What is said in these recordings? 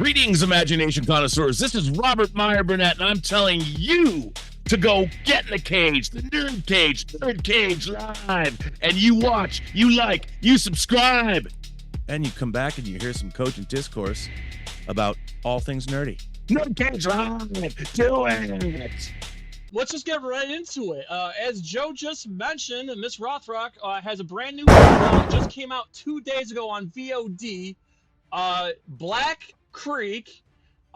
Greetings, imagination connoisseurs. This is Robert Meyer Burnett, and I'm telling you to go get in the cage, the NerdCage Live, and you watch, you like, you subscribe, and you come back and you hear some cogent discourse about all things nerdy. NerdCage Live, do it! Let's just get right into it. As Joe just mentioned, Miss Rothrock has a brand new film, just came out 2 days ago on VOD, Black Creek.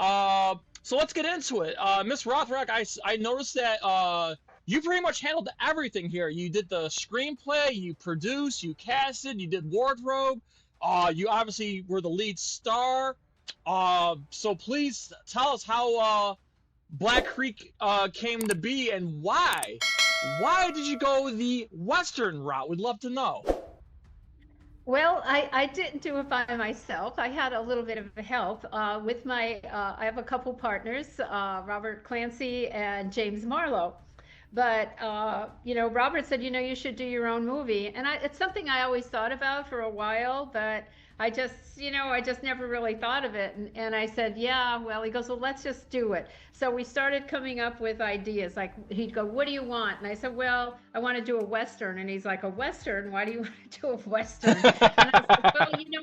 So let's get into it. Miss Rothrock, I noticed that you pretty much handled everything here. You did the screenplay, you produced, you casted, you did wardrobe. You obviously were the lead star. So please tell us how Black Creek came to be and why. Why did you go the Western route? We'd love to know. Well, I didn't do it by myself. I had a little bit of help with my, I have a couple partners, Robert Clancy and James Marlowe. But, Robert said, you should do your own movie. And it's something I always thought about for a while, but I just never really thought of it. And I said, yeah, well, he goes, well, let's just do it. So we started coming up with ideas. Like, he'd go, what do you want? And I said, well, I want to do a Western. And he's like, a Western? Why do you want to do a Western? And I said,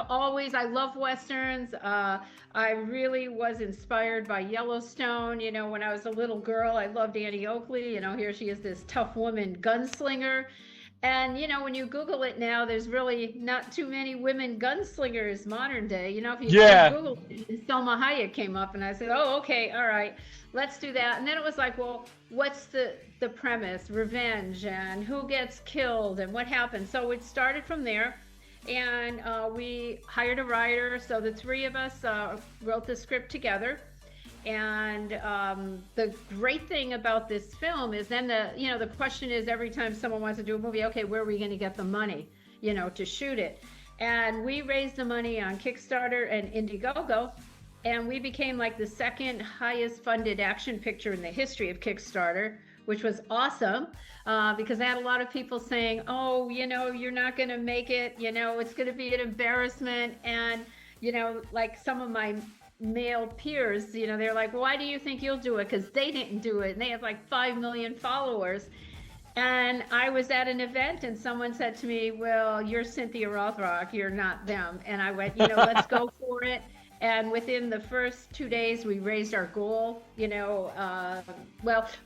well, I love Westerns. I really was inspired by Yellowstone. When I was a little girl, I loved Annie Oakley. Here she is, this tough woman gunslinger. And, when you Google it now, there's really not too many women gunslingers modern day. If you Google it, Selma Hayek came up, and I said, oh, okay, all right, let's do that. And then it was like, well, what's the premise? Revenge, and who gets killed, and what happened? So it started from there, and we hired a writer. So the three of us wrote the script together. And the great thing about this film is then the question is, every time someone wants to do a movie, okay, where are we going to get the money, to shoot it? And we raised the money on Kickstarter and Indiegogo, and we became like the second highest funded action picture in the history of Kickstarter, which was awesome because I had a lot of people saying, oh, you're not going to make it, it's going to be an embarrassment. And, like some of my male peers, they're like, why do you think you'll do it? Because they didn't do it, and they have like 5 million followers. And I was at an event, and someone said to me, well, you're Cynthia Rothrock, you're not them. And I went, let's go for it. And within the first 2 days, we raised our goal. It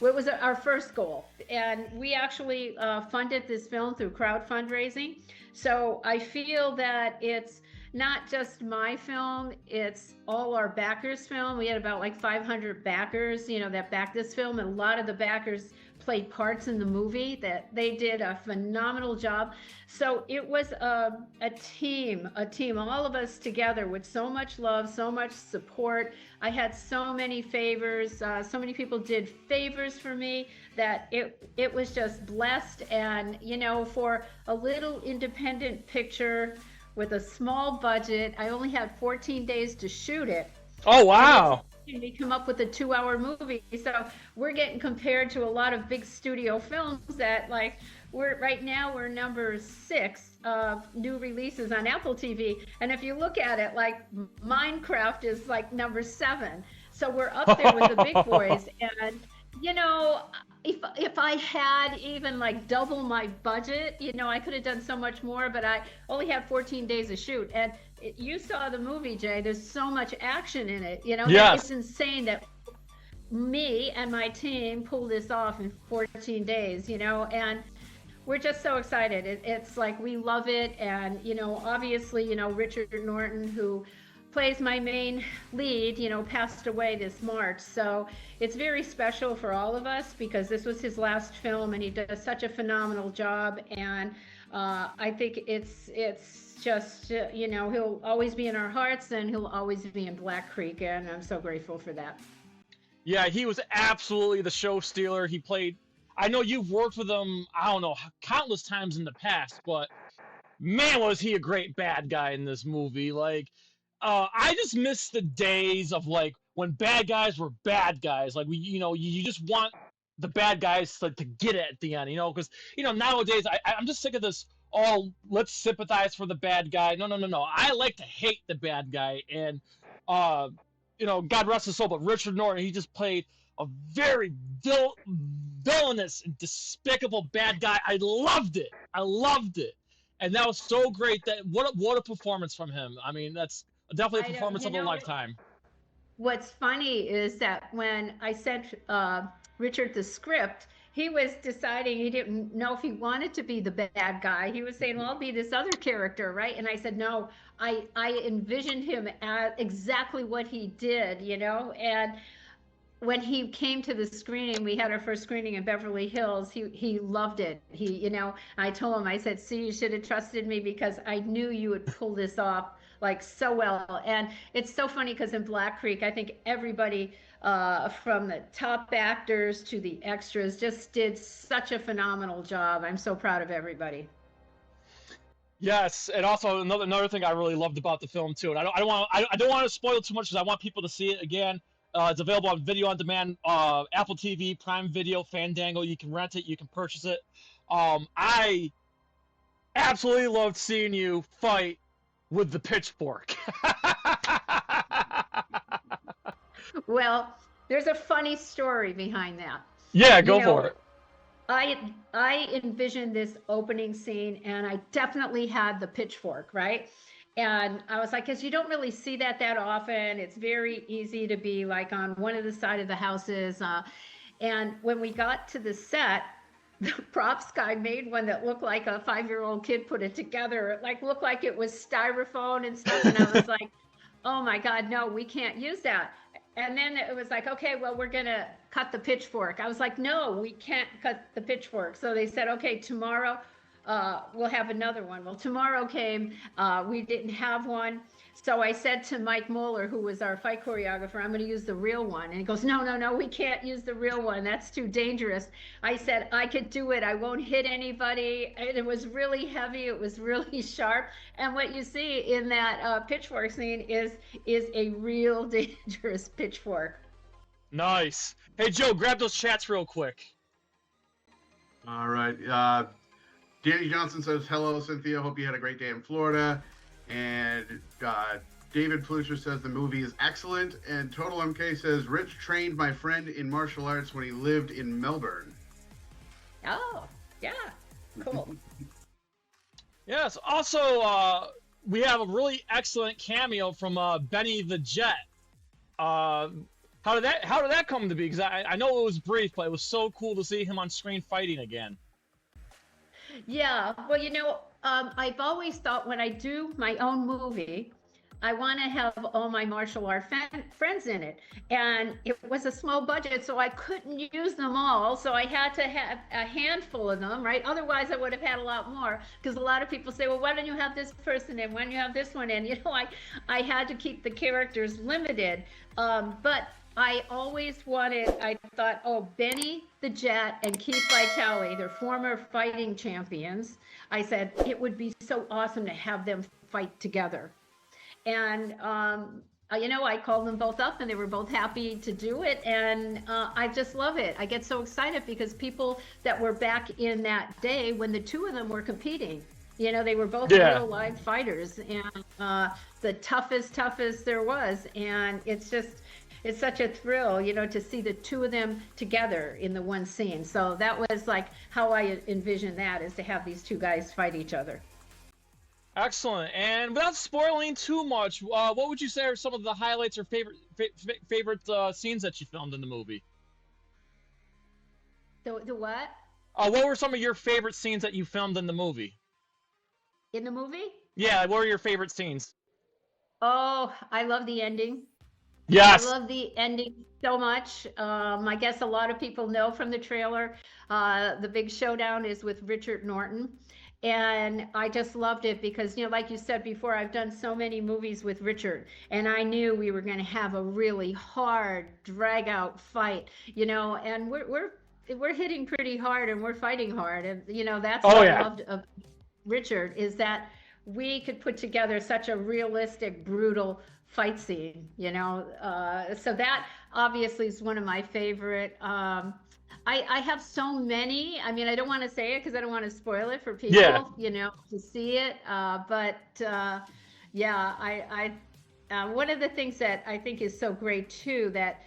was our first goal, and we actually funded this film through crowd fundraising. So I feel that it's not just my film, it's all our backers' film. We had about like 500 backers, that backed this film, and a lot of the backers played parts in the movie. That they did a phenomenal job. So it was a team, all of us together with so much love, so much support. I had so many favors, so many people did favors for me that it was just blessed. And, for a little independent picture with a small budget, I only had 14 days to shoot it. Oh, wow. We come up with a 2-hour movie. So we're getting compared to a lot of big studio films that, like, right now we're number 6 of new releases on Apple TV. And if you look at it, like, Minecraft is like number 7. So we're up there with the big boys. And, if I had even like double my budget, I could have done so much more, but I only had 14 days to shoot. And you saw the movie, Jay, there's so much action in it, Yes. It's insane that me and my team pulled this off in 14 days, and we're just so excited. It's like, we love it. And, obviously, Richard Norton, who plays my main lead, passed away this March. So it's very special for all of us because this was his last film, and he does such a phenomenal job. And I think it's just, he'll always be in our hearts, and he'll always be in Black Creek. And I'm so grateful for that. Yeah, he was absolutely the show stealer. He played, I know you've worked with him, I don't know, countless times in the past, but man, was he a great bad guy in this movie. Like, I just miss the days of like when bad guys were bad guys. Like, you just want the bad guys to get it at the end, because nowadays I'm just sick of this. Oh, let's sympathize for the bad guy. No. I like to hate the bad guy, and God rest his soul, but Richard Norton, he just played a very villainous and despicable bad guy. I loved it. And that was so great. What a performance from him. I mean, that's definitely a performance of a lifetime. What's funny is that when I sent Richard the script, he was deciding he didn't know if he wanted to be the bad guy. He was saying, well, I'll be this other character, right? And I said, no, I envisioned him as exactly what he did, and when he came to the screening, we had our first screening in Beverly Hills, he loved it. I told him, I said, see, you should have trusted me because I knew you would pull this off like so well. And it's so funny because in Black Creek, I think everybody from the top actors to the extras just did such a phenomenal job. I'm so proud of everybody. Yes, and also another thing I really loved about the film too, and I don't want to spoil too much because I want people to see it again. It's available on video on demand, Apple TV, Prime Video, Fandango. You can rent it, you can purchase it. I absolutely loved seeing you fight with the pitchfork. Well, there's a funny story behind that. Yeah, go for it. I envisioned this opening scene, and I definitely had the pitchfork, right? And I was like, because you don't really see that often. It's very easy to be like on one of the side of the houses. And when we got to the set, the props guy made one that looked like a 5-year-old kid put it together. It looked like it was styrofoam and stuff. And I was like, oh my God, no, we can't use that. And then it was like, okay, well, we're going to cut the pitchfork. I was like, no, we can't cut the pitchfork. So they said, okay, tomorrow we'll have another one. Well, tomorrow came, we didn't have one. So I said to Mike Moeller, who was our fight choreographer, I'm going to use the real one. And he goes, no, we can't use the real one. That's too dangerous. I said, I could do it. I won't hit anybody. And it was really heavy. It was really sharp. And what you see in that pitchfork scene is a real dangerous pitchfork. Nice. Hey, Joe, grab those chats real quick. All right. Danny Johnson says, hello, Cynthia. Hope you had a great day in Florida. And David Plusher says the movie is excellent. And Total MK says, Rich trained my friend in martial arts when he lived in Melbourne. Oh, yeah. Cool. Yes. Also, we have a really excellent cameo from Benny the Jet. How did that come to be? Because I know it was brief, but it was so cool to see him on screen fighting again. Yeah, well, I've always thought when I do my own movie, I want to have all my martial art friends in it. And it was a small budget, so I couldn't use them all. So I had to have a handful of them, right? Otherwise, I would have had a lot more. Because a lot of people say, well, why don't you have this person in? Why don't you have this one in? I had to keep the characters limited. But I always I thought, oh, Benny the Jet and Keith Vitale, they're former fighting champions. I said, it would be so awesome to have them fight together. And, I called them both up and they were both happy to do it. And I just love it. I get so excited because people that were back in that day when the two of them were competing, they were both real live fighters and the toughest there was. And it's such a thrill, to see the two of them together in the one scene. So that was like how I envisioned that, is to have these two guys fight each other. Excellent. And without spoiling too much, what would you say are some of the highlights or favorite scenes that you filmed in the movie? The what? What were some of your favorite scenes that you filmed in the movie? In the movie? Yeah, what were your favorite scenes? Oh, I love the ending. Yes. I love the ending so much. I guess a lot of people know from the trailer, the big showdown is with Richard Norton. And I just loved it because, like you said before, I've done so many movies with Richard, and I knew we were going to have a really hard, drag-out fight, and we're hitting pretty hard and we're fighting hard. And, that's what I loved of Richard, is that we could put together such a realistic, brutal fight scene, so that obviously is one of my favorite. I have so many. I mean, I don't want to say it because I don't want to spoil it for people, to see it. But I one of the things that I think is so great too, that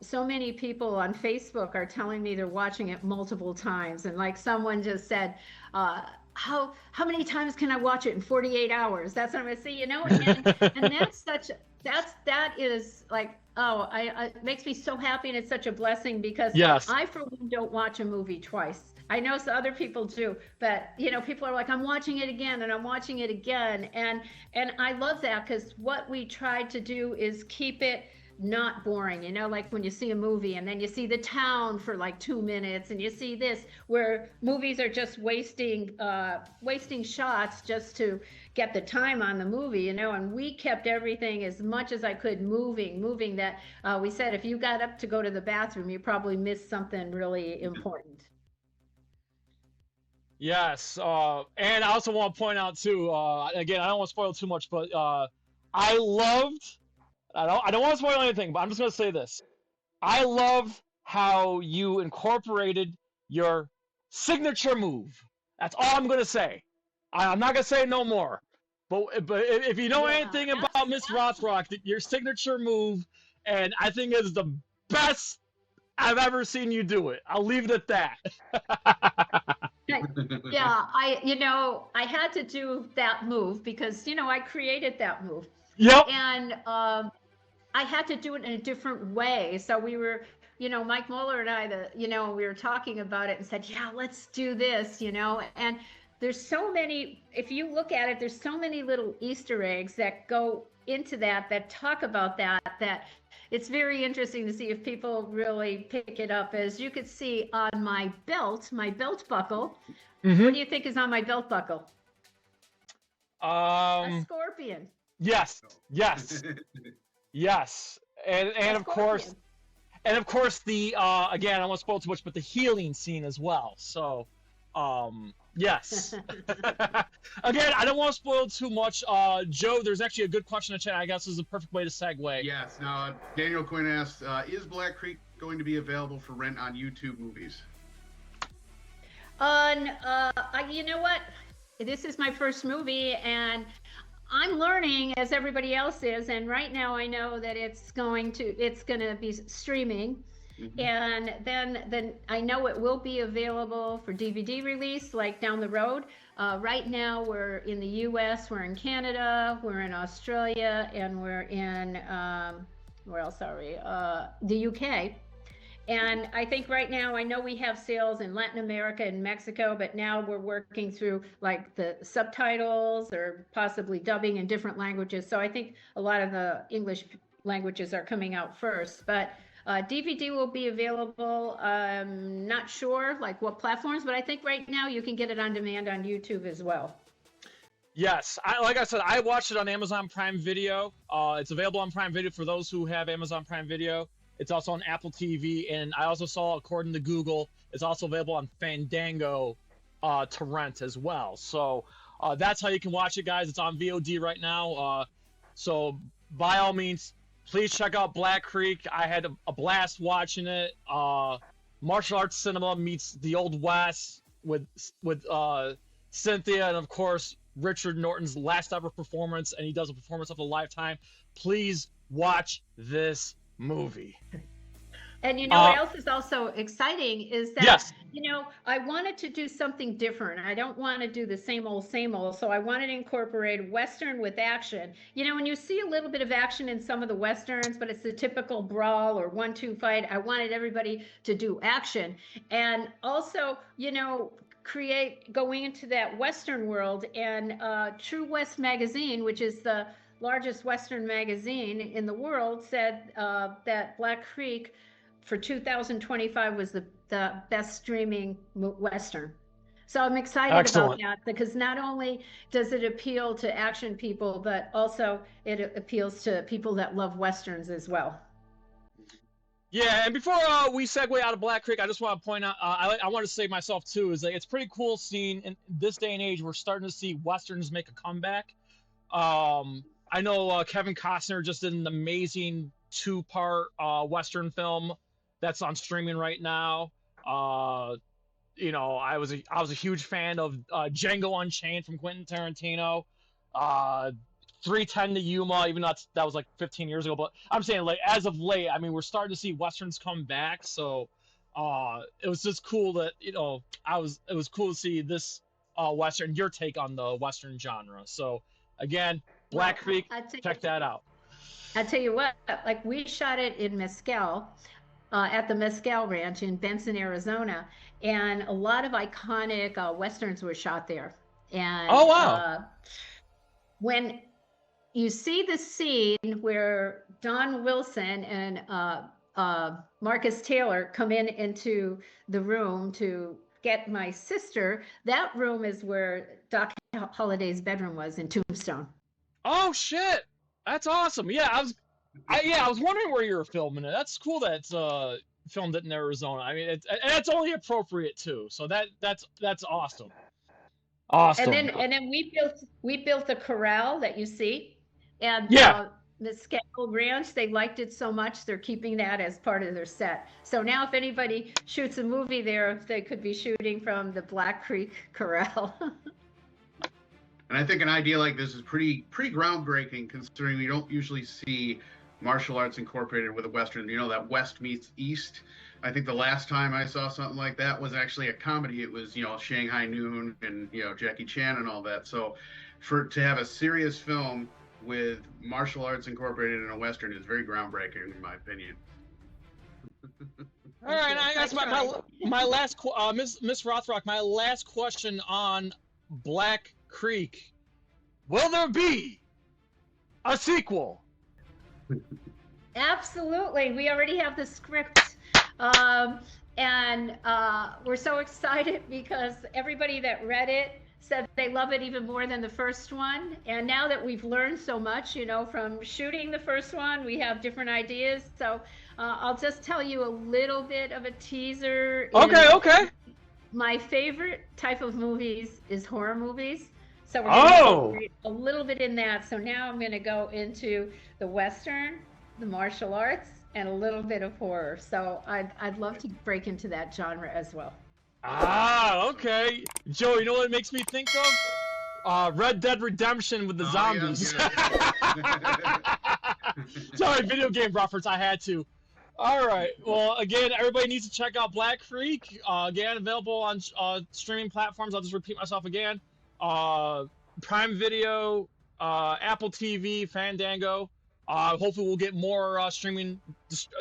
so many people on Facebook are telling me they're watching it multiple times, and like someone just said, how many times can I watch it in 48 hours? That's what I'm gonna say, and that is like, oh, it makes me so happy, and it's such a blessing, because Yes. I, for one, don't watch a movie twice. I know some other people do, but people are like, I'm watching it again and I'm watching it again, and I love that, because what we try to do is keep it not boring, like when you see a movie and then you see the town for like 2 minutes, and you see this, where movies are just wasting shots just to get the time on the movie, and we kept everything as much as I could moving, that we said if you got up to go to the bathroom, you probably missed something really important. Yes, and I also want to point out too. Again, I don't want to spoil too much, but I loved. I don't want to spoil anything, but I'm just going to say this. I love how you incorporated your signature move. That's all I'm going to say. I'm not going to say no more. But if you know anything about Miss Rothrock, your signature move, and I think is the best I've ever seen you do it. I'll leave it at that. Yeah, I had to do that move because, I created that move. Yep. And I had to do it in a different way. So we were, Mike Muller and I, we were talking about it and said, yeah, let's do this, and there's so many, if you look at it, there's so many little Easter eggs that go into that talk about that it's very interesting to see if people really pick it up. As you could see on my belt buckle, Mm-hmm. What do you think is on my belt buckle? A scorpion. Yes. Yes. And of course, the again, I don't want to spoil too much, but the healing scene as well. So, yes. Again, I don't want to spoil too much. Joe, there's actually a good question in the chat. I guess this is a perfect way to segue. Yes. Now, Daniel Quinn asks, is Black Creek going to be available for rent on YouTube Movies? You know what? This is my first movie, and I'm learning as everybody else is. And right now, I know that it's going to be streaming, mm-hmm. And then I know it will be available for DVD release, like down the road. Right now, we're in the U.S., we're in Canada, we're in Australia, and we're in where else are we? The U.K. And I think right now, I know we have sales in Latin America and Mexico, but now we're working through like the subtitles or possibly dubbing in different languages. So I think a lot of the English languages are coming out first, but DVD will be available. Not sure like what platforms, but I think right now you can get it on demand on YouTube as well. Yes, like I said, I watched it on Amazon Prime Video. It's available on Prime Video for those who have Amazon Prime Video. It's also on Apple TV, and I also saw, according to Google, it's also available on Fandango to rent as well. So that's how you can watch it, guys. It's on VOD right now. So by all means, please check out Black Creek. I had a blast watching it. Martial arts cinema meets the Old West with Cynthia, and of course Richard Norton's last ever performance, and he does a performance of a lifetime. Please watch this movie. And what else is also exciting is that, yes. I wanted to do something different. I don't want to do the same old, so I wanted to incorporate Western with action. When you see a little bit of action in some of the Westerns, but it's the typical brawl or 1-2 fight, I wanted everybody to do action. And also, going into that Western world, and True West magazine, which is the largest Western magazine in the world, said that Black Creek for 2025 was the best streaming Western. So I'm excited about that, because not only does it appeal to action people, but also it appeals to people that love Westerns as well. Yeah, and before we segue out of Black Creek, I just want to point out, I want to say myself too, is that it's pretty cool seeing in this day and age, we're starting to see Westerns make a comeback. I know Kevin Costner just did an amazing 2-part Western film that's on streaming right now. I was a huge fan of Django Unchained from Quentin Tarantino. 310 to Yuma, even though that was like 15 years ago. But I'm saying, like, as of late, I mean, we're starting to see westerns come back. So it was just cool that, you know, it was cool to see this western, your take on the western genre. So again, Black Creek, check that out. I tell you what, like, we shot it in Mescal, at the Mescal Ranch in Benson, Arizona, and a lot of iconic westerns were shot there. And oh wow, when you see the scene where Don Wilson and Marcus Taylor come into the room to get my sister, that room is where Doc Holliday's bedroom was in Tombstone. Oh shit, that's awesome. Yeah, I was wondering where you were filming it. That's cool that it's filmed it in Arizona. I mean, it's only appropriate too. So that's awesome. Awesome. And then we built the corral that you see, and the Mescal Ranch, they liked it so much they're keeping that as part of their set. So now if anybody shoots a movie there, they could be shooting from the Black Creek Corral. And I think an idea like this is pretty groundbreaking, considering we don't usually see martial arts incorporated with a western. You know, that West meets East. I think the last time I saw something like that was actually a comedy. It was, you know, Shanghai Noon and, you know, Jackie Chan and all that. So to have a serious film with martial arts incorporated in a western is very groundbreaking, in my opinion. All right, I guess my last Miss Rothrock, my last question on Black Creek: will there be a sequel? Absolutely. We already have the script, and we're so excited because everybody that read it said they love it even more than the first one. And now that we've learned so much, you know, from shooting the first one, we have different ideas. So I'll just tell you a little bit of a teaser. Okay. My favorite type of movies is horror movies. So we're going to a little bit in that. So now I'm going to go into the Western, the martial arts, and a little bit of horror. So I'd love to break into that genre as well. Okay. Joe, you know what it makes me think of? Red Dead Redemption with the zombies. Yeah. Sorry, video game reference, I had to. All right. Well, again, everybody needs to check out Black Creek. Again, available on streaming platforms. I'll just repeat myself again. Prime Video, Apple TV, Fandango. Hopefully we'll get more streaming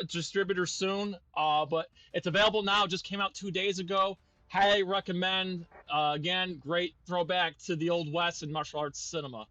distributors soon. But it's available now. It just came out 2 days ago. Highly recommend. Again, great throwback to the Old West and martial arts cinema.